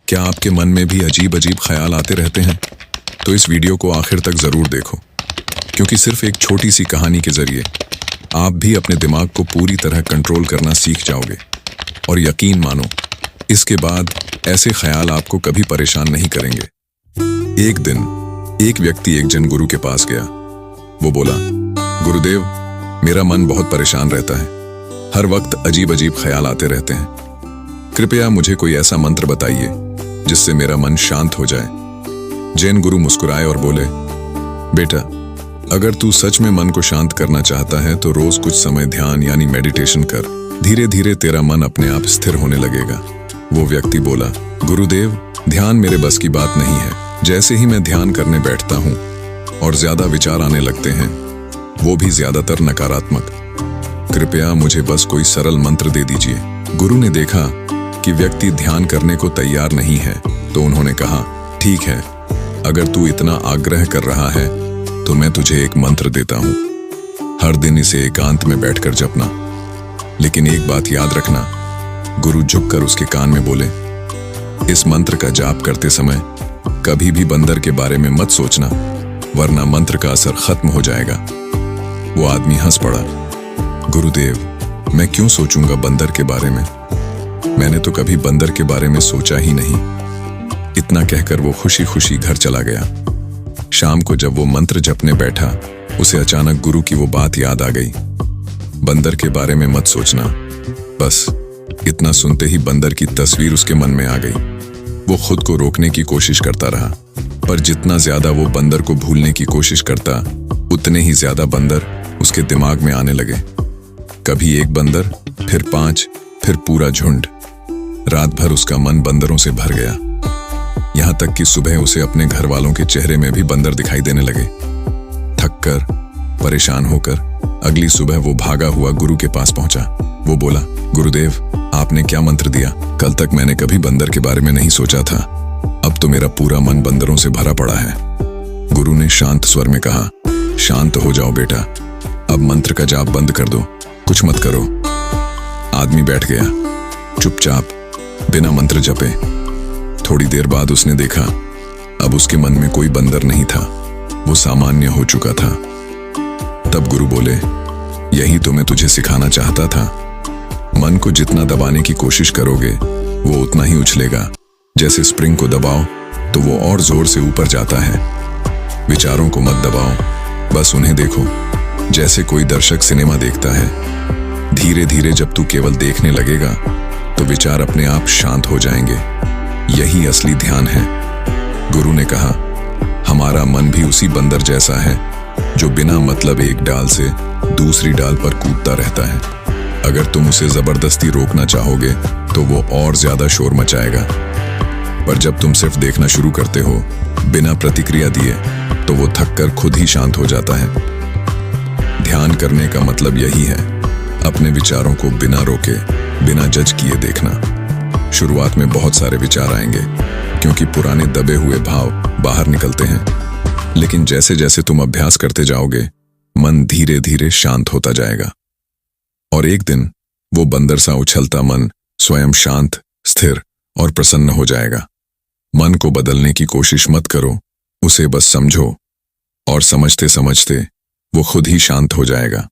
क्या आपके मन में भी अजीब अजीब ख्याल आते रहते हैं? तो इस वीडियो को आखिर तक ज़रूर देखो, क्योंकि सिर्फ एक छोटी सी कहानी के ज़रिए आप भी अपने दिमाग को पूरी तरह कंट्रोल करना सीख जाओगे। और यकीन मानो, इसके बाद ऐसे ख्याल आपको कभी परेशान नहीं करेंगे। एक दिन एक व्यक्ति एक जन गुरु के पास गया। वो बोला, गुरुदेव, मेरा मन बहुत परेशान रहता है। हर वक्त अजीब अजीब ख्याल आते रहते हैं। कृपया मुझे कोई ऐसा मंत्र बताइए जिससे मेरा मन शांत हो जाए। जैन गुरु मुस्कुराए और बोले, बेटा, अगर तू सच में मन को शांत करना चाहता है तो रोज कुछ समय ध्यान यानी मेडिटेशन कर। धीरे धीरे तेरा मन अपने आप स्थिर होने लगेगा। वो व्यक्ति बोला, गुरुदेव, ध्यान मेरे बस की बात नहीं है। जैसे ही मैं ध्यान करने बैठता हूँ और ज्यादा विचार आने लगते हैं, वो भी ज्यादातर नकारात्मक। कृपया मुझे बस कोई सरल मंत्र दे दीजिए। गुरु ने देखा कि व्यक्ति ध्यान करने को तैयार नहीं है, तो उन्होंने कहा, ठीक है, अगर तू इतना आग्रह कर रहा है तो मैं तुझे एक मंत्र देता हूँ। हर दिन इसे एकांत में बैठकर जपना। लेकिन एक बात याद रखना। गुरु झुककर उसके कान में बोले, इस मंत्र का जाप करते समय कभी भी बंदर के बारे में मत सोचना, वरना मंत्र का असर खत्म हो जाएगा। वो आदमी हंस पड़ा। गुरुदेव, मैं क्यों सोचूंगा बंदर के बारे में? मैंने तो कभी बंदर के बारे में सोचा ही नहीं। इतना कहकर वो खुशी खुशी घर चला गया। शाम को जब वो मंत्र जपने बैठा, उसे अचानक गुरु की वो बात याद आ गई, बंदर के बारे में मत सोचना। बस इतना सुनते ही बंदर की तस्वीर उसके मन में आ गई। वो खुद को रोकने की कोशिश करता रहा, पर जितना ज्यादा वो बंदर को भूलने की कोशिश करता, उतने ही ज्यादा बंदर उसके दिमाग में आने लगे। कभी एक बंदर, फिर 5, फिर पूरा झुंड। रात भर उसका मन बंदरों से भर गया। यहां तक कि सुबह उसे अपने घर वालों के चेहरे में भी बंदर दिखाई देने लगे। थककर, परेशान होकर अगली सुबह वो भागा हुआ गुरु के पास पहुंचा। वो बोला, गुरुदेव, आपने क्या मंत्र दिया? कल तक मैंने कभी बंदर के बारे में नहीं सोचा था। अब तो मेरा पूरा मन बंदरों से भरा पड़ा है। गुरु ने शांत स्वर में कहा, शांत हो जाओ बेटा, अब मंत्र का जाप बंद कर दो, कुछ मत करो। आदमी बैठ गया, चुपचाप, बिना मंत्र जपे। थोड़ी देर बाद उसने देखा, अब उसके मन में कोई बंदर नहीं था, वो सामान्य हो चुका था। तब गुरु बोले, यही तो मैं तुझे सिखाना चाहता था। मन को जितना दबाने की कोशिश करोगे, वो उतना ही उछलेगा। जैसे स्प्रिंग को दबाओ तो वो और जोर से ऊपर जाता है। विचारों को मत दबाओ, बस उन्हें देखो, जैसे कोई दर्शक सिनेमा देखता है। धीरे धीरे जब तू केवल देखने लगेगा तो विचार अपने आप शांत हो जाएंगे। यही असली ध्यान है। गुरु ने कहा, हमारा मन भी उसी बंदर जैसा है जो बिना मतलब एक डाल से दूसरी डाल पर कूदता रहता है। अगर तुम उसे जबरदस्ती रोकना चाहोगे तो वो और ज्यादा शोर मचाएगा, पर जब तुम सिर्फ देखना शुरू करते हो बिना प्रतिक्रिया दिए, तो वो थककर खुद ही शांत हो जाता है। ध्यान करने का मतलब यही है, अपने विचारों को बिना रोके, बिना जज किए देखना। शुरुआत में बहुत सारे विचार आएंगे, क्योंकि पुराने दबे हुए भाव बाहर निकलते हैं। लेकिन जैसे जैसे तुम अभ्यास करते जाओगे, मन धीरे धीरे शांत होता जाएगा। और एक दिन वो बंदर सा उछलता मन स्वयं शांत, स्थिर और प्रसन्न हो जाएगा। मन को बदलने की कोशिश मत करो, उसे बस समझो, और समझते समझते वो खुद ही शांत हो जाएगा।